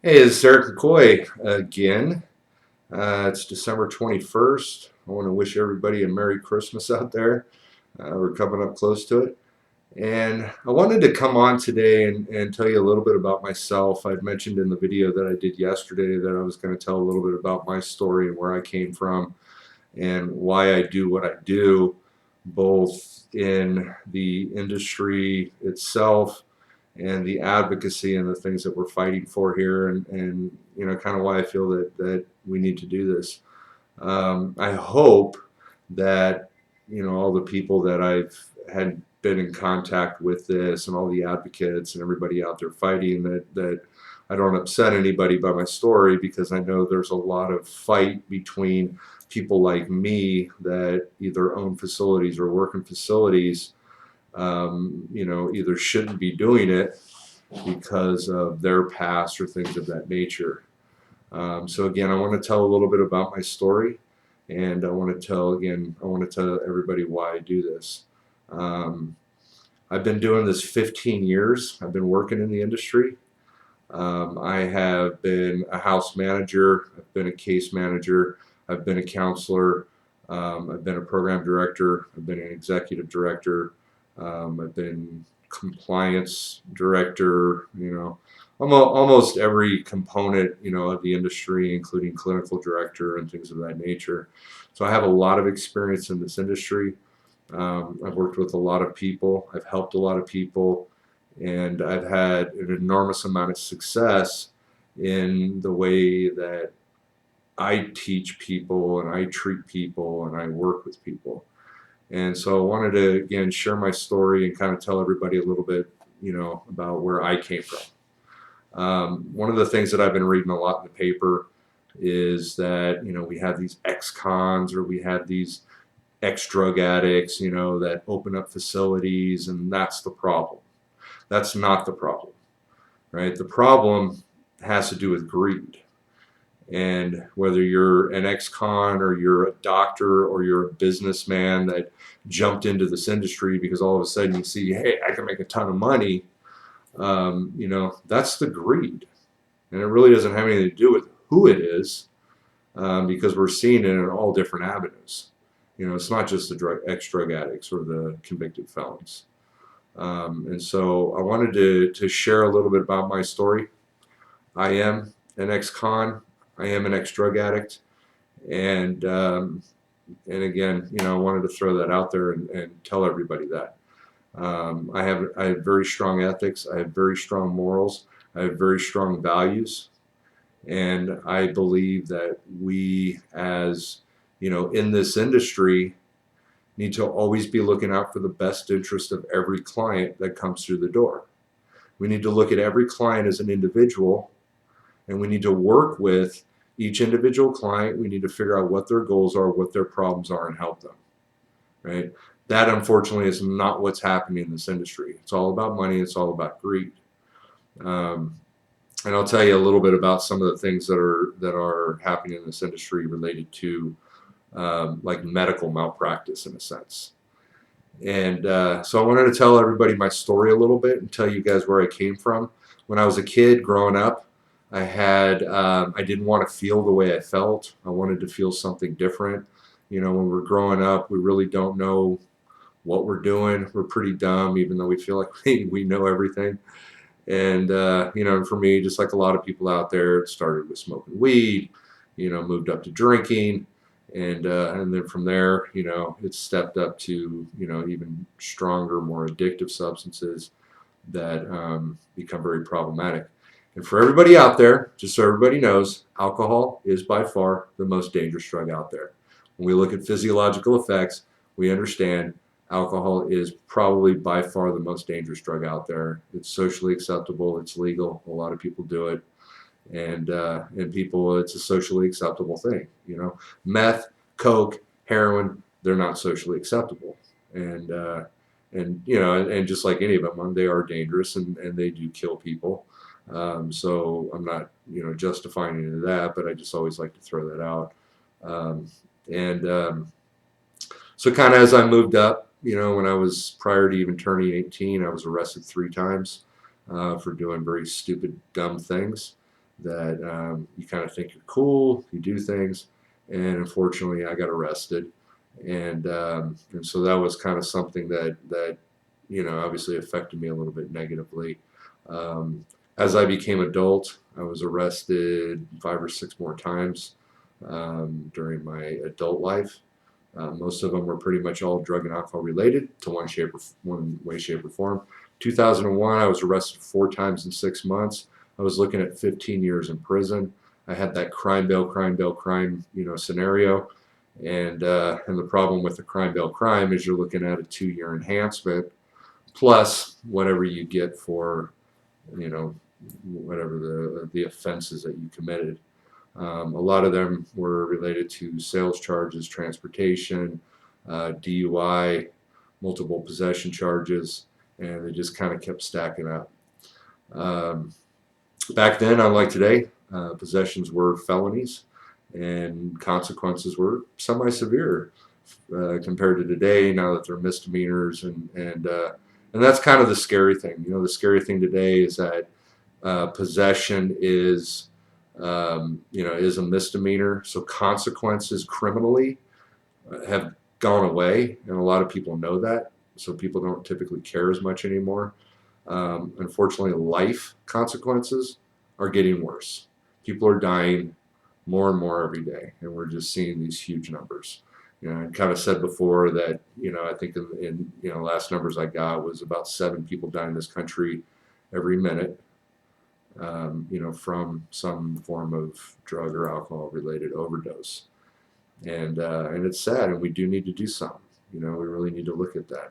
Hey, it's Eric McCoy again. It's December 21st. I want to wish everybody a Merry Christmas out there. We're coming up close to it. And I wanted to come on today and tell you a little bit about myself. I'd mentioned in the video that I did yesterday that I was going to tell a little bit about my story and where I came from and why I do what I do, both in the industry itself and the advocacy and the things that we're fighting for here, and kind of why I feel that we need to do this. I hope that all the people that I've had been in contact with this and all the advocates and everybody out there fighting that I don't upset anybody by my story, because I know there's a lot of fight between people like me that either own facilities or work in facilities, either shouldn't be doing it because of their past or things of that nature. So again, I want to tell a little bit about my story, and I want to tell everybody why I do this. Um, I've been doing this 15 years. I've been working in the industry. I have been a house manager. I've been a case manager. I've been a counselor. I've been a program director. I've been an executive director. I've been compliance director. Almost every component, of the industry, including clinical director and things of that nature. So I have a lot of experience in this industry. I've worked with a lot of people. I've helped a lot of people, and I've had an enormous amount of success in the way that I teach people and I treat people and I work with people. And so I wanted to again share my story and kind of tell everybody a little bit, about where I came from. One of the things that I've been reading a lot in the paper is that we have these ex-cons, or we have these ex-drug addicts, that open up facilities, and that's the problem. That's not the problem, right? The problem has to do with greed. And whether you're an ex-con or you're a doctor or you're a businessman that jumped into this industry because all of a sudden you see, hey, I can make a ton of money, that's the greed. And it really doesn't have anything to do with who it is, because we're seeing it in all different avenues. It's not just the ex-drug addicts or the convicted felons. And so I wanted to share a little bit about my story. I am an ex-con. I am an ex-drug addict. And again, I wanted to throw that out there and tell everybody that. I have very strong ethics. I have very strong morals. I have very strong values. And I believe that we, as in this industry, need to always be looking out for the best interest of every client that comes through the door. We need to look at every client as an individual, and we need to work with each individual client. We need to figure out what their goals are, what their problems are, and help them. Right? That, unfortunately, is not what's happening in this industry. It's all about money. It's all about greed. And I'll tell you a little bit about some of the things that are happening in this industry related to like medical malpractice, in a sense. And so I wanted to tell everybody my story a little bit and tell you guys where I came from. When I was a kid growing up, I didn't want to feel the way I felt. I wanted to feel something different. When we're growing up, we really don't know what we're doing. We're pretty dumb, even though we feel like we know everything. And for me, just like a lot of people out there, it started with smoking weed, moved up to drinking, and then from there, it stepped up to even stronger, more addictive substances that become very problematic. And for everybody out there, just so everybody knows, alcohol is by far the most dangerous drug out there. When we look at physiological effects, we understand alcohol is probably by far the most dangerous drug out there. It's socially acceptable. It's legal. A lot of people do it, and people, it's a socially acceptable thing. Meth, coke, heroin, they're not socially acceptable, and just like any of them, they are dangerous, and they do kill people. So I'm not justifying any of that, but I just always like to throw that out. Um, and So kind of as I moved up, when I was prior to even turning 18, I was arrested 3 times for doing very stupid, dumb things. that you kind of think you're cool, you do things, and unfortunately, I got arrested, and so that was kind of something that obviously affected me a little bit negatively. Um, as I became adult, I was arrested 5 or 6 more times during my adult life. Most of them were pretty much all drug and alcohol related to one way, shape, or form. 2001, I was arrested 4 times in 6 months. I was looking at 15 years in prison. I had that crime bail, crime, scenario, and the problem with the crime bail crime is you're looking at a 2-year enhancement plus whatever you get for whatever the offenses that you committed. A lot of them were related to sales charges, transportation, DUI, multiple possession charges, and they just kind of kept stacking up. Um, Back then, unlike today, possessions were felonies and consequences were semi-severe compared to today. Now that they're misdemeanors, and that's kind of the scary thing. The scary thing today is that possession is a misdemeanor, so consequences criminally have gone away, and a lot of people know that, so people don't typically care as much anymore. Unfortunately, life consequences are getting worse. People are dying more and more every day, and we're just seeing these huge numbers. I kind of said before that, I think in last numbers I got was about 7 people die in this country every minute, from some form of drug or alcohol related overdose. And it's sad, and we do need to do something. We really need to look at that.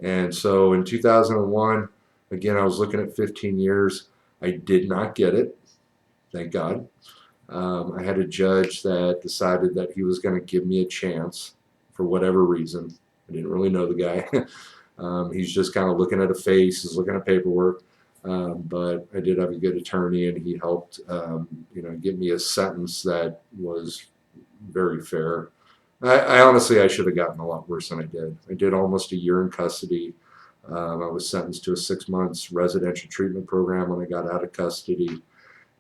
And so in 2001, again, I was looking at 15 years. I did not get it, thank God. I had a judge that decided that he was going to give me a chance for whatever reason. I didn't really know the guy. He's just kind of looking at a face, he's looking at paperwork. But I did have a good attorney, and he helped, give me a sentence that was very fair. I honestly, I should have gotten a lot worse than I did. I did almost a year in custody. I was sentenced to a 6 months residential treatment program when I got out of custody,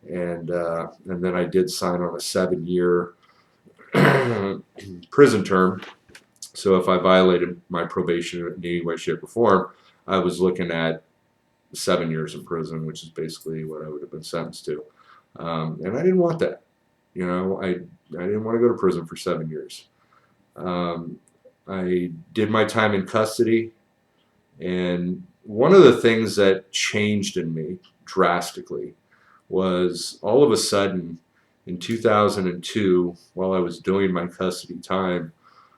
and then I did sign on a 7-year prison term. So if I violated my probation in any way, shape, or form, I was looking at 7 years in prison, which is basically what I would have been sentenced to. And I didn't want that. I didn't want to go to prison for 7 years. I did my time in custody, and one of the things that changed in me drastically was all of a sudden in 2002, while I was doing my custody time,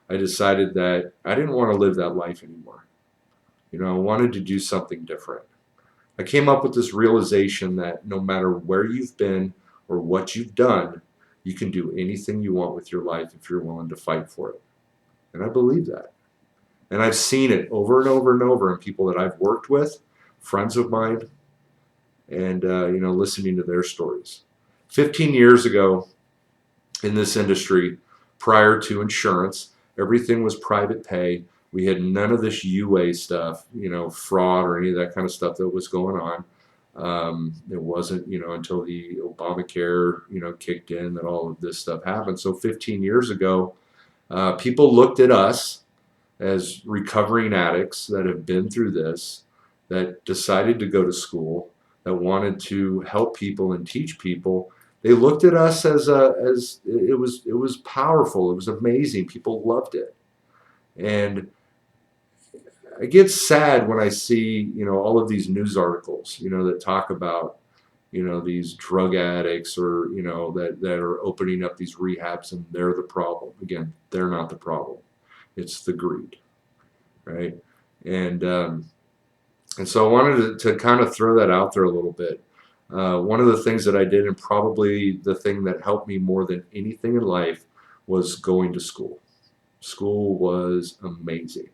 I decided that I didn't want to live that life anymore. I wanted to do something different. I came up with this realization that no matter where you've been or what you've done, you can do anything you want with your life if you're willing to fight for it. And I believe that. And I've seen it over and over and over in people that I've worked with, friends of mine, and listening to their stories. 15 years ago in this industry, prior to insurance, everything was private pay. We had none of this UA stuff, fraud or any of that kind of stuff that was going on. It wasn't, until the Obamacare, kicked in that all of this stuff happened. So 15 years ago, people looked at us as recovering addicts that have been through this, that decided to go to school, that wanted to help people and teach people. They looked at us as it was powerful. It was amazing. People loved it, and I get sad when I see, all of these news articles, that talk about, these drug addicts or, that are opening up these rehabs and they're the problem. Again, they're not the problem. It's the greed, right? And so I wanted to kind of throw that out there a little bit. One of the things that I did, and probably the thing that helped me more than anything in life, was going to school. School was amazing.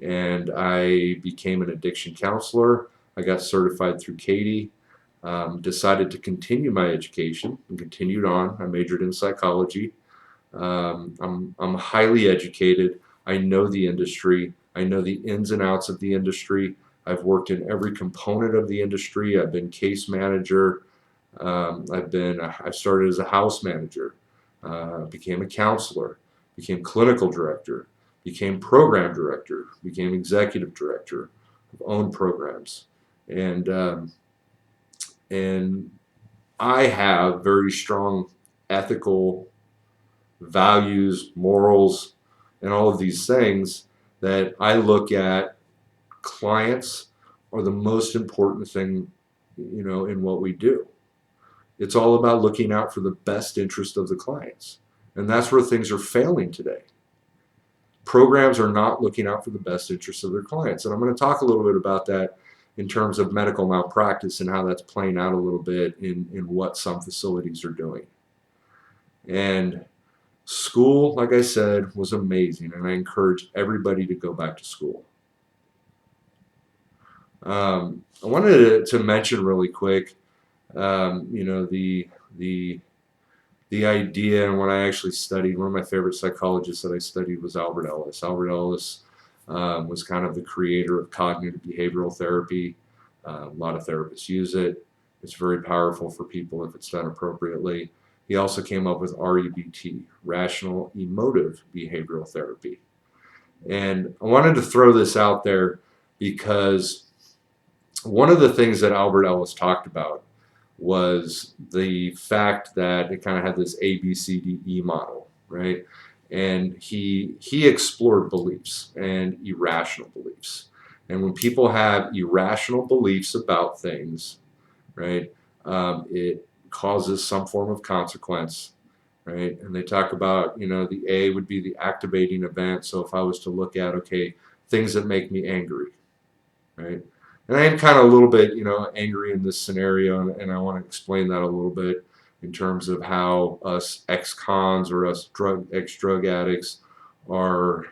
And I became an addiction counselor. I got certified through Katie. Decided to continue my education and continued on. I majored in psychology. I'm highly educated. I know the industry. I know the ins and outs of the industry. I've worked in every component of the industry. I've been case manager. I started as a house manager, became a counselor, became clinical director, became program director, became executive director of own programs, and and I have very strong ethical values, morals, and all of these things that I look at. Clients are the most important thing, in what we do. It's all about looking out for the best interest of the clients. And that's where things are failing today. Programs are not looking out for the best interest of their clients. And I'm going to talk a little bit about that in terms of medical malpractice and how that's playing out a little bit in what some facilities are doing. And school, like I said, was amazing, and I encourage everybody to go back to school. I wanted to mention really quick, the idea and what I actually studied. One of my favorite psychologists that I studied was Albert Ellis. Albert Ellis was kind of the creator of cognitive behavioral therapy. A lot of therapists use it. It's very powerful for people if it's done appropriately. He also came up with REBT, Rational Emotive Behavioral Therapy. And I wanted to throw this out there because one of the things that Albert Ellis talked about was the fact that it kind of had this ABCDE model, right? And he explored beliefs and irrational beliefs. And when people have irrational beliefs about things, right, it causes some form of consequence, right? And they talk about, the A would be the activating event. So if I was to look at, okay, things that make me angry, right? And I am kind of a little bit, angry in this scenario, and I want to explain that a little bit in terms of how us ex-cons or us ex-drug addicts are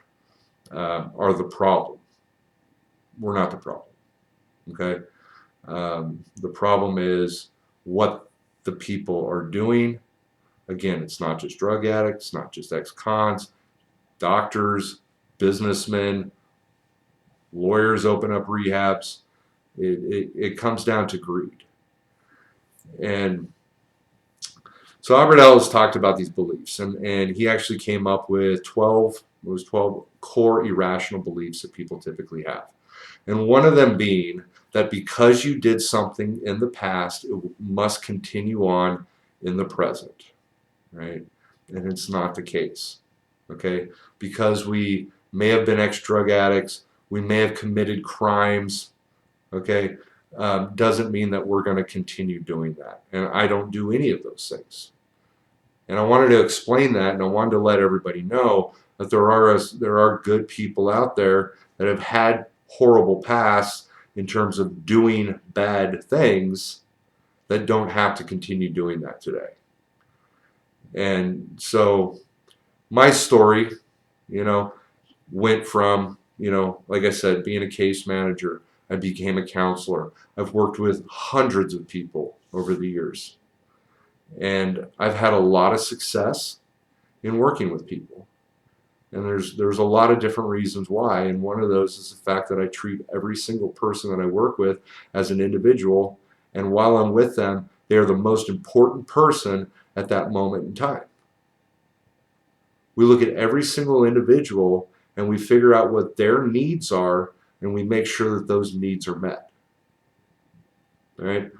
the problem. We're not the problem, okay? The problem is what the people are doing. Again, it's not just drug addicts, not just ex-cons, doctors, businessmen, lawyers open up rehabs. It comes down to greed. And so Albert Ellis talked about these beliefs, and he actually came up with 12 core irrational beliefs that people typically have. And one of them being that because you did something in the past, it must continue on in the present, right? And it's not the case, okay? Because we may have been ex-drug addicts, we may have committed crimes, okay, doesn't mean that we're going to continue doing that. And I don't do any of those things. And I wanted to explain that, and I wanted to let everybody know that there are good people out there that have had horrible pasts in terms of doing bad things that don't have to continue doing that today. And so my story, went from, like I said, being a case manager, I became a counselor. I've worked with hundreds of people over the years. And I've had a lot of success in working with people. And there's a lot of different reasons why. And one of those is the fact that I treat every single person that I work with as an individual. And while I'm with them, they're the most important person at that moment in time. We look at every single individual and we figure out what their needs are, and we make sure that those needs are met. All right?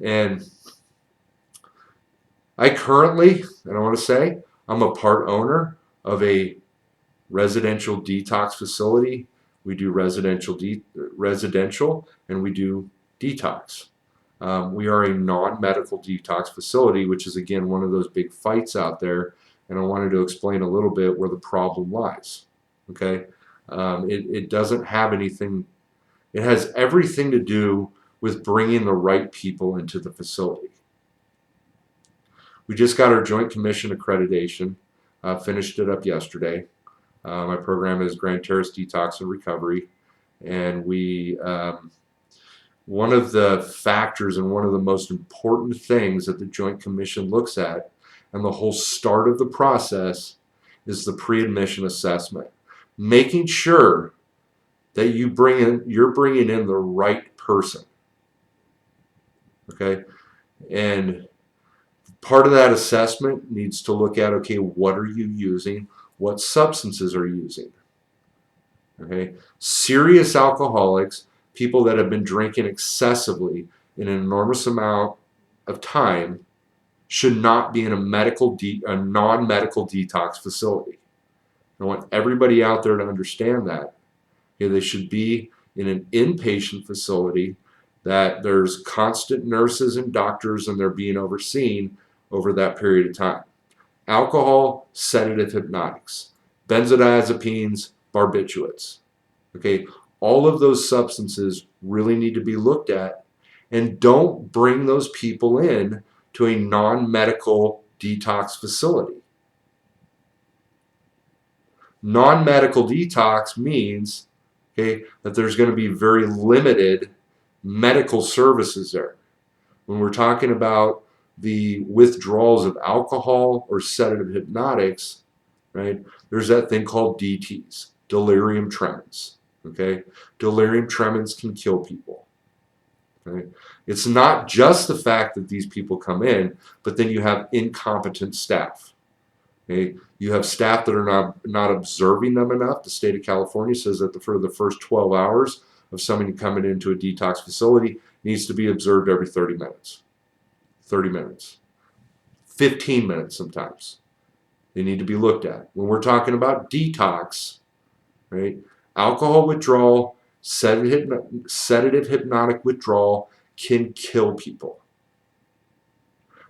And I currently, and I want to say, I'm a part owner of a residential detox facility. We do residential and we do detox. We are a non-medical detox facility, which is, again, one of those big fights out there. And I wanted to explain a little bit where the problem lies. Okay? It doesn't have anything, it has everything to do with bringing the right people into the facility. We just got our Joint Commission accreditation, finished it up yesterday. My program is Grand Terrace Detox and Recovery, and one of the factors and one of the most important things that the Joint Commission looks at, and the whole start of the process, is the pre-admission assessment, making sure that you're bringing in the right person. Okay, And part of that assessment needs to look at, okay, what are you using? What substances are you using? Okay, serious alcoholics, people that have been drinking excessively in an enormous amount of time, should not be in a non-medical detox facility. I want everybody out there to understand that. Okay, they should be in an inpatient facility that there's constant nurses and doctors and they're being overseen over that period of time. Alcohol, sedative hypnotics, benzodiazepines, barbiturates. Okay, all of those substances really need to be looked at, and don't bring those people in to a non-medical detox facility. Non-medical detox means, okay, that there's going to be very limited medical services there. When we're talking about the withdrawals of alcohol or sedative hypnotics, right, there's that thing called DTs, delirium tremens. Okay, delirium tremens can kill people. Okay? It's not just the fact that these people come in, but then you have incompetent staff. Okay? You have staff that are not observing them enough. The state of California says that for the first 12 hours of somebody coming into a detox facility needs to be observed every 30 minutes. 30 minutes. 15 minutes sometimes. They need to be looked at. When we're talking about detox, right? Alcohol withdrawal, sedative hypnotic withdrawal can kill people.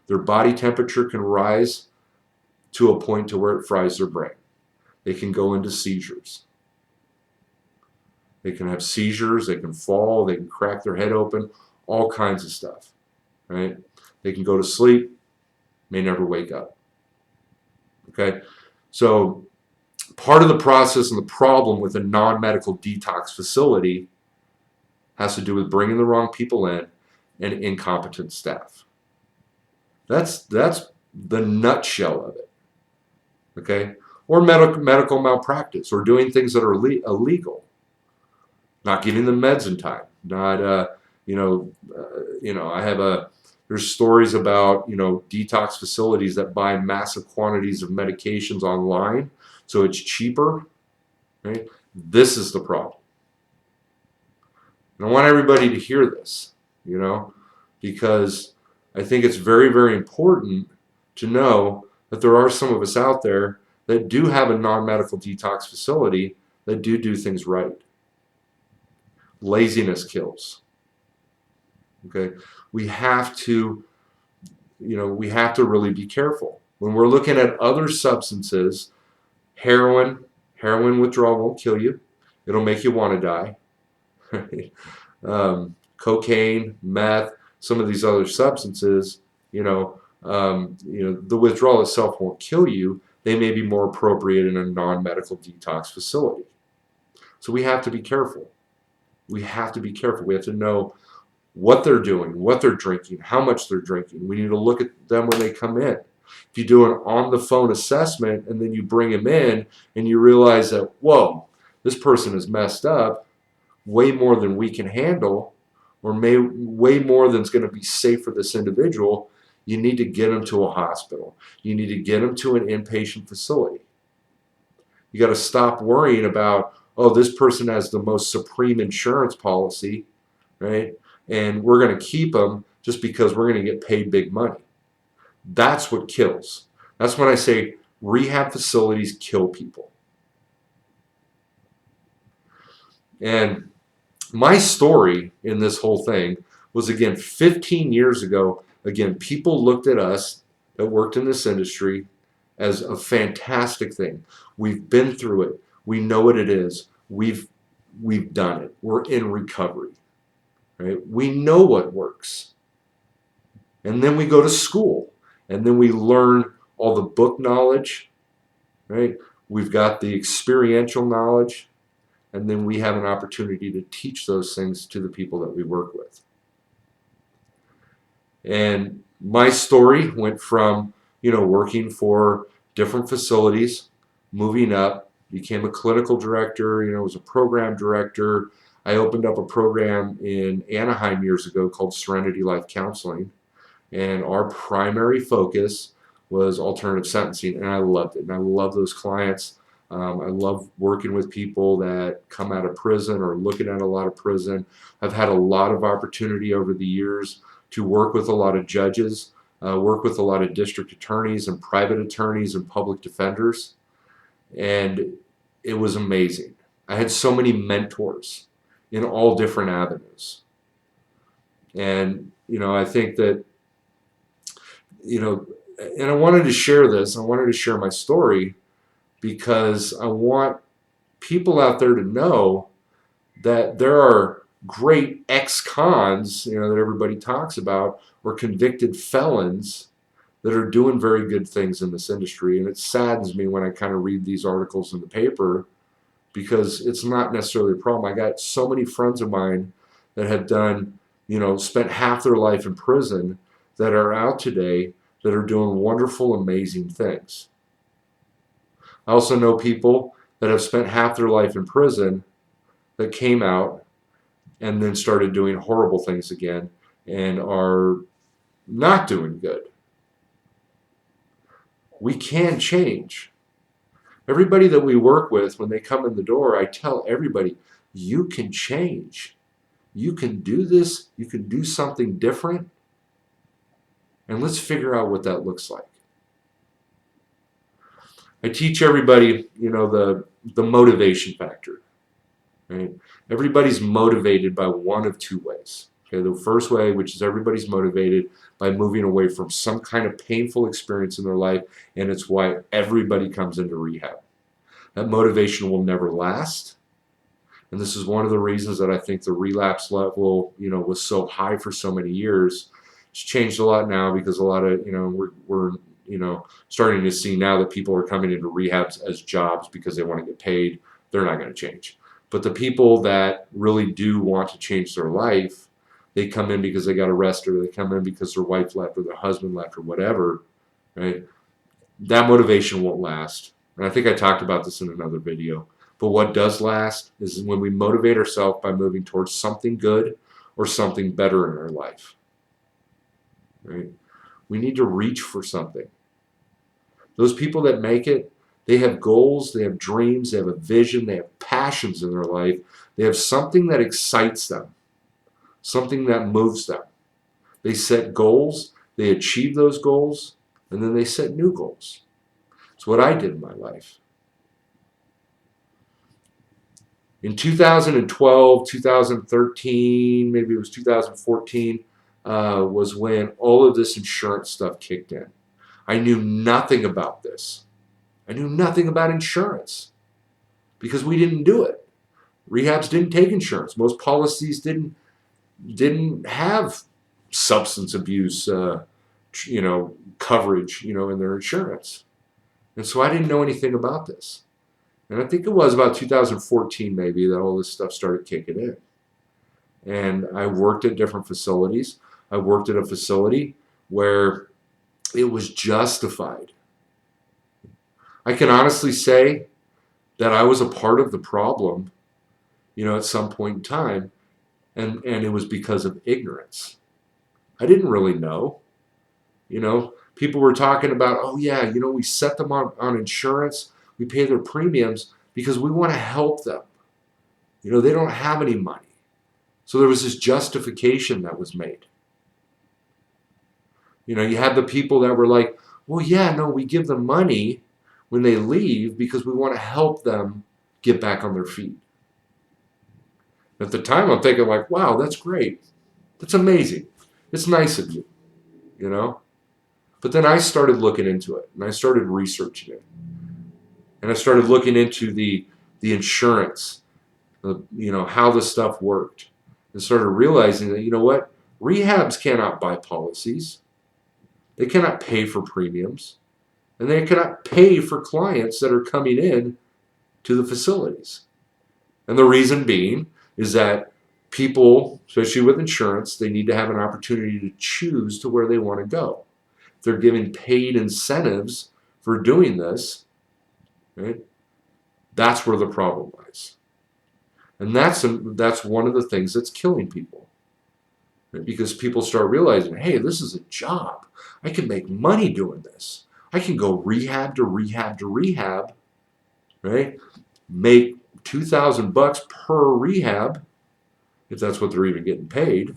Their body temperature can rise to a point to where it fries their brain. They can go into seizures. They can have seizures, they can fall, they can crack their head open, all kinds of stuff, right? They can go to sleep, may never wake up. Okay? So part of the process and the problem with a non-medical detox facility has to do with bringing the wrong people in and incompetent staff. That's the nutshell of it. Okay? Or medical malpractice, or doing things that are illegal, not giving them meds in time, not there's stories about detox facilities that buy massive quantities of medications online, so it's cheaper. Right? This is the problem. And I want everybody to hear this, because I think it's very, very important to know that there are some of us out there that do have a non-medical detox facility that do things right. Laziness kills. Okay, we have to really be careful when we're looking at other substances. Heroin withdrawal won't kill you; it'll make you want to die. Right? Cocaine, meth, some of these other substances, the withdrawal itself won't kill you. They may be more appropriate in a non-medical detox facility. So we have to be careful. We have to be careful. We have to know what they're doing, what they're drinking, how much they're drinking. We need to look at them when they come in. If you do an on-the-phone assessment and then you bring them in and you realize that, whoa, this person is messed up, way more than we can handle, or way more than is going to be safe for this individual, you need to get them to a hospital. You need to get them to an inpatient facility. You got to stop worrying about, oh, this person has the most supreme insurance policy, right? And we're going to keep them just because we're going to get paid big money. That's what kills. That's when I say rehab facilities kill people. And my story in this whole thing was, again, 15 years ago. Again, people looked at us that worked in this industry as a fantastic thing. We've been through it. We know what it is. We've done it. We're in recovery. Right? We know what works. And then we go to school. And then we learn all the book knowledge. Right? We've got the experiential knowledge. And then we have an opportunity to teach those things to the people that we work with. And my story went from, working for different facilities, moving up, became a clinical director, was a program director. I opened up a program in Anaheim years ago called Serenity Life Counseling. And our primary focus was alternative sentencing, and I loved it. And I love those clients. I love working with people that come out of prison or looking at a lot of prison. I've had a lot of opportunity over the years to work with a lot of judges, work with a lot of district attorneys and private attorneys and public defenders, and it was amazing. I had so many mentors in all different avenues. And, I think that, and I wanted to share this. I wanted to share my story because I want people out there to know that there are great ex-cons, that everybody talks about, or convicted felons that are doing very good things in this industry. And it saddens me when I kind of read these articles in the paper because it's not necessarily a problem. I got so many friends of mine that have done, spent half their life in prison that are out today that are doing wonderful, amazing things. I also know people that have spent half their life in prison that came out and then started doing horrible things again and are not doing good. We can change. Everybody that we work with, when they come in the door, I tell everybody, you can change. You can do this. You can do something different. And let's figure out what that looks like. I teach everybody, the motivation factor. Right? Everybody's motivated by one of two ways. Okay, the first way, which is everybody's motivated by moving away from some kind of painful experience in their life, and it's why everybody comes into rehab. That motivation will never last. And this is one of the reasons that I think the relapse level, was so high for so many years. It's changed a lot now because a lot of, we're starting to see now that people are coming into rehabs as jobs because they want to get paid. They're not going to change. But the people that really do want to change their life, they come in because they got arrested, or they come in because their wife left or their husband left or whatever, right? That motivation won't last. And I think I talked about this in another video. But what does last is when we motivate ourselves by moving towards something good or something better in our life. Right? We need to reach for something. Those people that make it, they have goals, they have dreams, they have a vision, they have passions in their life. They have something that excites them, something that moves them. They set goals, they achieve those goals, and then they set new goals. It's what I did in my life. In 2012, 2013, maybe it was 2014, was when all of this insurance stuff kicked in. I knew nothing about this. I knew nothing about insurance because we didn't do it. Rehabs didn't take insurance. Most policies didn't have substance abuse, coverage, in their insurance. And so I didn't know anything about this. And I think it was about 2014 maybe that all this stuff started kicking in. And I worked at different facilities. I worked at a facility where it was justified. I can honestly say that I was a part of the problem, at some point in time, and it was because of ignorance. I didn't really know. People were talking about, oh yeah, we set them on insurance, we pay their premiums because we want to help them. They don't have any money. So there was this justification that was made. You had the people that were like, well, yeah, no, we give them money when they leave because we want to help them get back on their feet. At the time, I'm thinking like, wow, that's great. That's amazing. It's nice of you, But then I started looking into it, and I started researching it. And I started looking into the insurance, how the stuff worked, and started realizing that, rehabs cannot buy policies. They cannot pay for premiums, and they cannot pay for clients that are coming in to the facilities. And the reason being is that people, especially with insurance, they need to have an opportunity to choose to where they want to go. If they're given paid incentives for doing this, right? That's where the problem lies. And that's one of the things that's killing people. right? Because people start realizing, hey, this is a job. I can make money doing this. I can go rehab to rehab to rehab, right? Make $2,000 per rehab, if that's what they're even getting paid,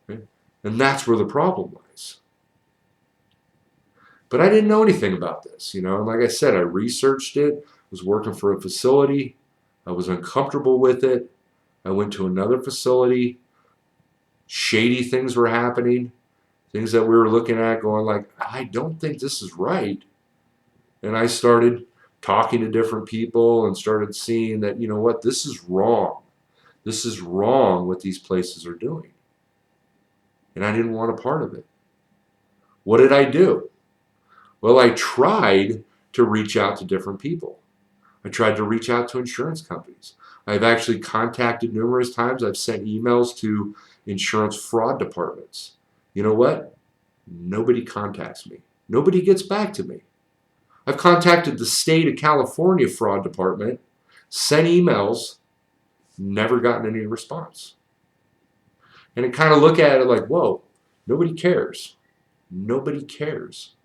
right? And that's where the problem lies. But I didn't know anything about this, and like I said, I researched it, was working for a facility, I was uncomfortable with it. I went to another facility, shady things were happening, things that we were looking at going like, I don't think this is right. And I started talking to different people and started seeing that, what, this is wrong. This is wrong what these places are doing. And I didn't want a part of it. What did I do? Well, I tried to reach out to different people. I tried to reach out to insurance companies. I've actually contacted numerous times. I've sent emails to insurance fraud departments. You know what? Nobody contacts me. Nobody gets back to me. I've contacted the state of California fraud department, sent emails, never gotten any response. And I kind of look at it like, whoa, nobody cares. Nobody cares.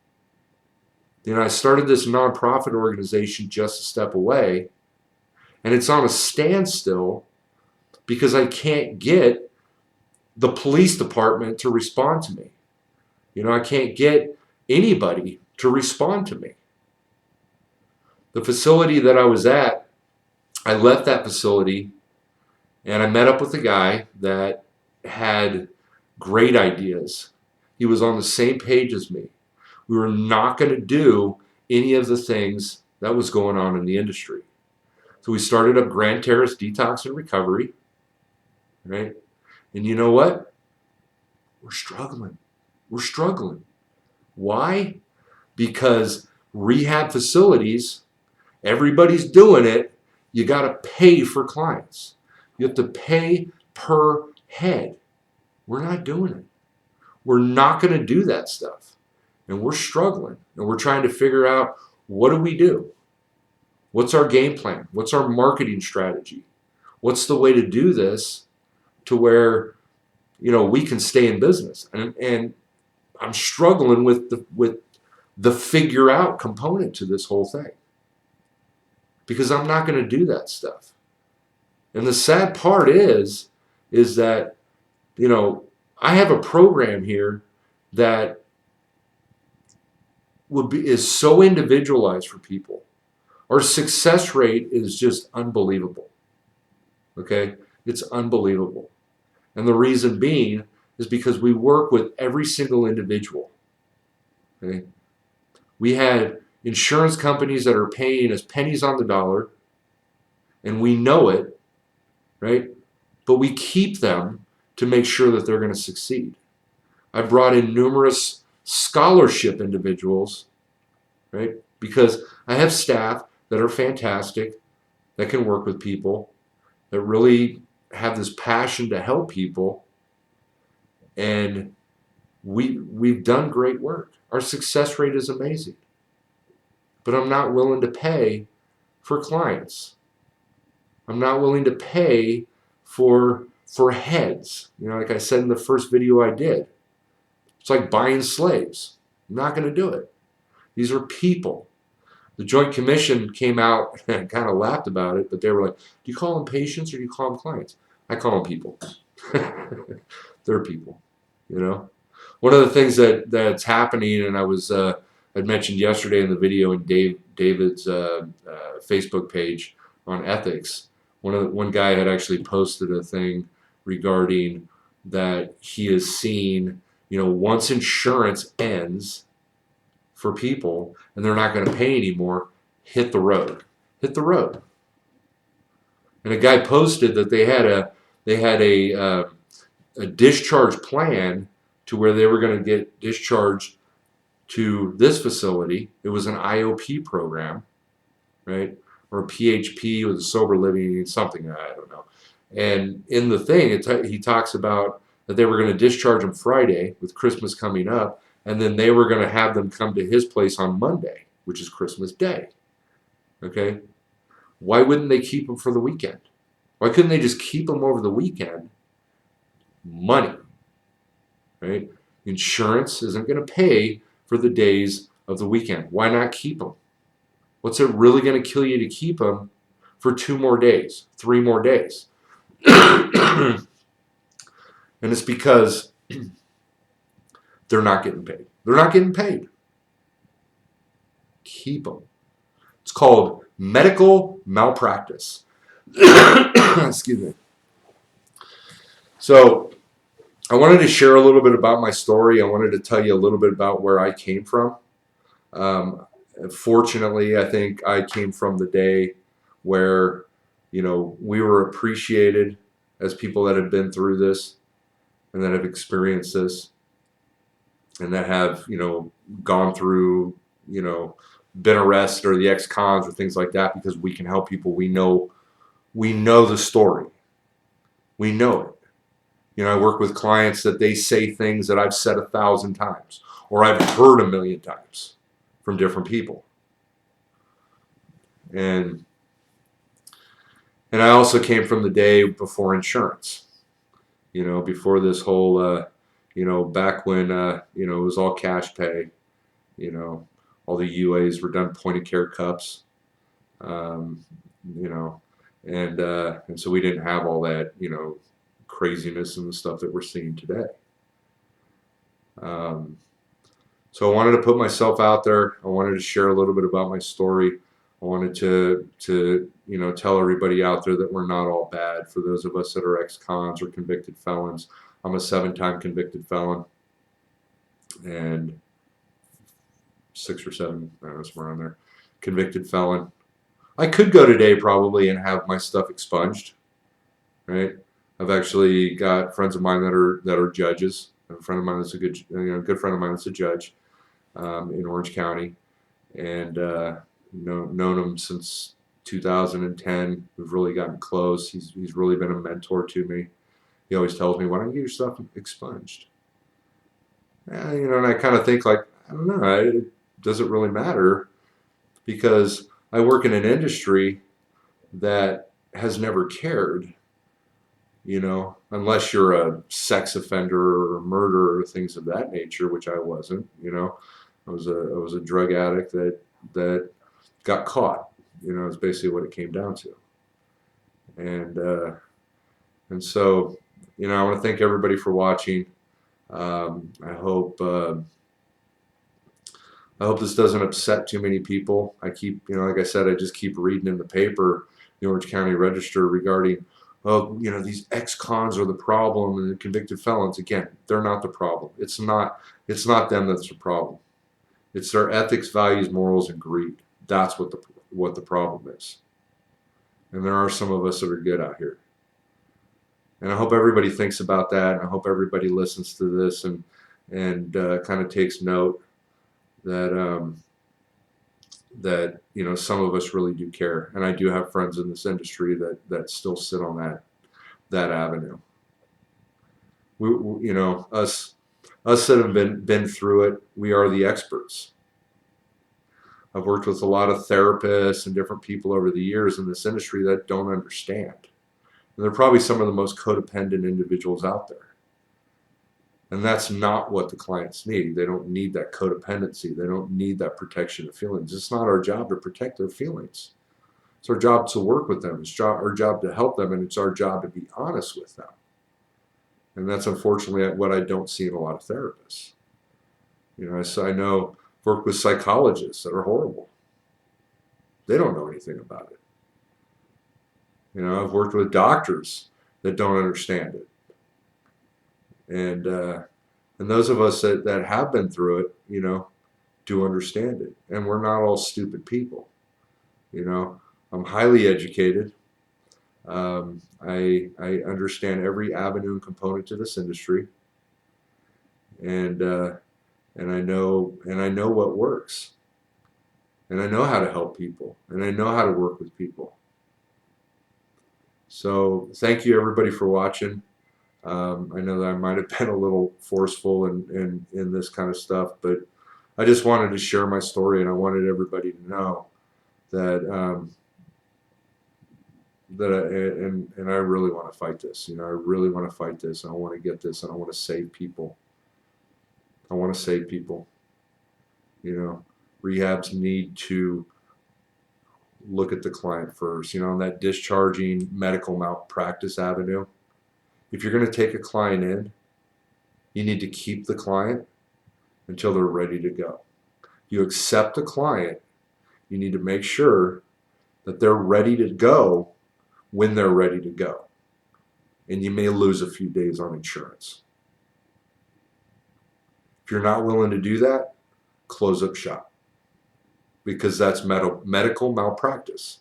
I started this nonprofit organization just a step away, and it's on a standstill because I can't get the police department to respond to me. I can't get anybody to respond to me. The facility that I was at, I left that facility and I met up with a guy that had great ideas. He was on the same page as me. We were not going to do any of the things that was going on in the industry. So we started up Grand Terrace Detox and Recovery, right? And you know what? We're struggling. We're struggling. Why? Because rehab facilities, everybody's doing it. You got to pay for clients. You have to pay per head. We're not doing it. We're not going to do that stuff. And we're struggling. And we're trying to figure out, what do we do? What's our game plan? What's our marketing strategy? What's the way to do this to where, we can stay in business? And I'm struggling with the figure out component to this whole thing, because I'm not going to do that stuff. And the sad part is that, I have a program here that is so individualized for people. Our success rate is just unbelievable. Okay? It's unbelievable. And the reason being is because we work with every single individual. Okay? We had insurance companies that are paying us pennies on the dollar, and we know it, right? But we keep them to make sure that they're going to succeed. I brought in numerous scholarship individuals, right? Because I have staff that are fantastic, that can work with people, that really have this passion to help people, and we've done great work. Our success rate is amazing. But I'm not willing to pay for clients. I'm not willing to pay for heads. Like I said in the first video I did, it's like buying slaves. I'm not going to do it. These are people. The Joint Commission came out and kind of laughed about it, but they were like, do you call them patients or do you call them clients? I call them people. They're people, One of the things that's happening, and I'd mentioned yesterday in the video in David's Facebook page on ethics, one guy had actually posted a thing regarding that he has seen, once insurance ends for people and they're not going to pay anymore, hit the road. Hit the road. And a guy posted that they had a discharge plan to where they were going to get discharged to this facility. It was an IOP program, right? Or a PHP with a sober living, something, I don't know. And in the thing, he talks about that they were going to discharge them Friday with Christmas coming up, and then they were going to have them come to his place on Monday, which is Christmas Day. Okay? Why wouldn't they keep them for the weekend? Why couldn't they just keep them over the weekend? Money. right? Insurance isn't going to pay for the days of the weekend. Why not keep them? What's it really going to kill you to keep them for 2 more days, 3 more days? And it's because they're not getting paid. They're not getting paid. Keep them. It's called medical malpractice. Excuse me. So I wanted to share a little bit about my story. I wanted to tell you a little bit about where I came from. Fortunately, I think I came from the day where, we were appreciated as people that have been through this and that have experienced this and that have, gone through, been arrested or the ex-cons or things like that, because we can help people. We know the story. We know it. I work with clients that they say things that I've said 1,000 times or I've heard 1,000,000 times from different people. And I also came from the day before insurance, before this whole, back when, it was all cash pay, all the UAs were done point of care cups, and so we didn't have all that, craziness and the stuff that we're seeing today. So I wanted to put myself out there. I wanted to share a little bit about my story. I wanted to tell everybody out there that we're not all bad. For those of us that are ex-cons or convicted felons, I'm a 7-time convicted felon, and 6 or 7, I don't know, somewhere around there, convicted felon. I could go today probably and have my stuff expunged, right? I've actually got friends of mine that are judges. A friend of mine that's a good friend of mine that's a judge in Orange County, and known him since 2010. We've really gotten close. He's really been a mentor to me. He always tells me, "Why don't you get your stuff expunged?" And I kind of think like, I don't know, it doesn't really matter, because I work in an industry that has never cared. Unless you're a sex offender or murderer or things of that nature, which I wasn't. I was a drug addict that got caught. Is basically what it came down to. And so, I want to thank everybody for watching. I hope this doesn't upset too many people. I keep, like I said, I just keep reading in the paper, the Orange County Register, regarding, these ex-cons are the problem and the convicted felons. Again, they're not the problem. It's not them that's the problem. It's their ethics, values, morals, and greed. That's what the problem is. And there are some of us that are good out here. And I hope everybody thinks about that. And I hope everybody listens to this and kind of takes note that some of us really do care. And I do have friends in this industry that still sit on that avenue. Us that have been through it, we are the experts. I've worked with a lot of therapists and different people over the years in this industry that don't understand. And they're probably some of the most codependent individuals out there. And that's not what the clients need. They don't need that codependency. They don't need that protection of feelings. It's not our job to protect their feelings. It's our job to work with them. It's our job to help them, and it's our job to be honest with them. And that's unfortunately what I don't see in a lot of therapists. I know, work with psychologists that are horrible. They don't know anything about it. I've worked with doctors that don't understand it. And those of us that have been through it, do understand it. And we're not all stupid people. I'm highly educated. I understand every avenue and component to this industry. And I know what works. And I know how to help people. And I know how to work with people. So thank you everybody for watching. I know that I might have been a little forceful in this kind of stuff, but I just wanted to share my story, and I wanted everybody to know that I really want to fight this. I really want to fight this. I want to get this, and I want to save people. I want to save people. Rehabs need to look at the client first. On that discharging medical malpractice avenue, if you're going to take a client in, you need to keep the client until they're ready to go. You accept a client, you need to make sure that they're ready to go when they're ready to go. And you may lose a few days on insurance. If you're not willing to do that, close up shop, because that's medical malpractice.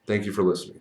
Thank you for listening.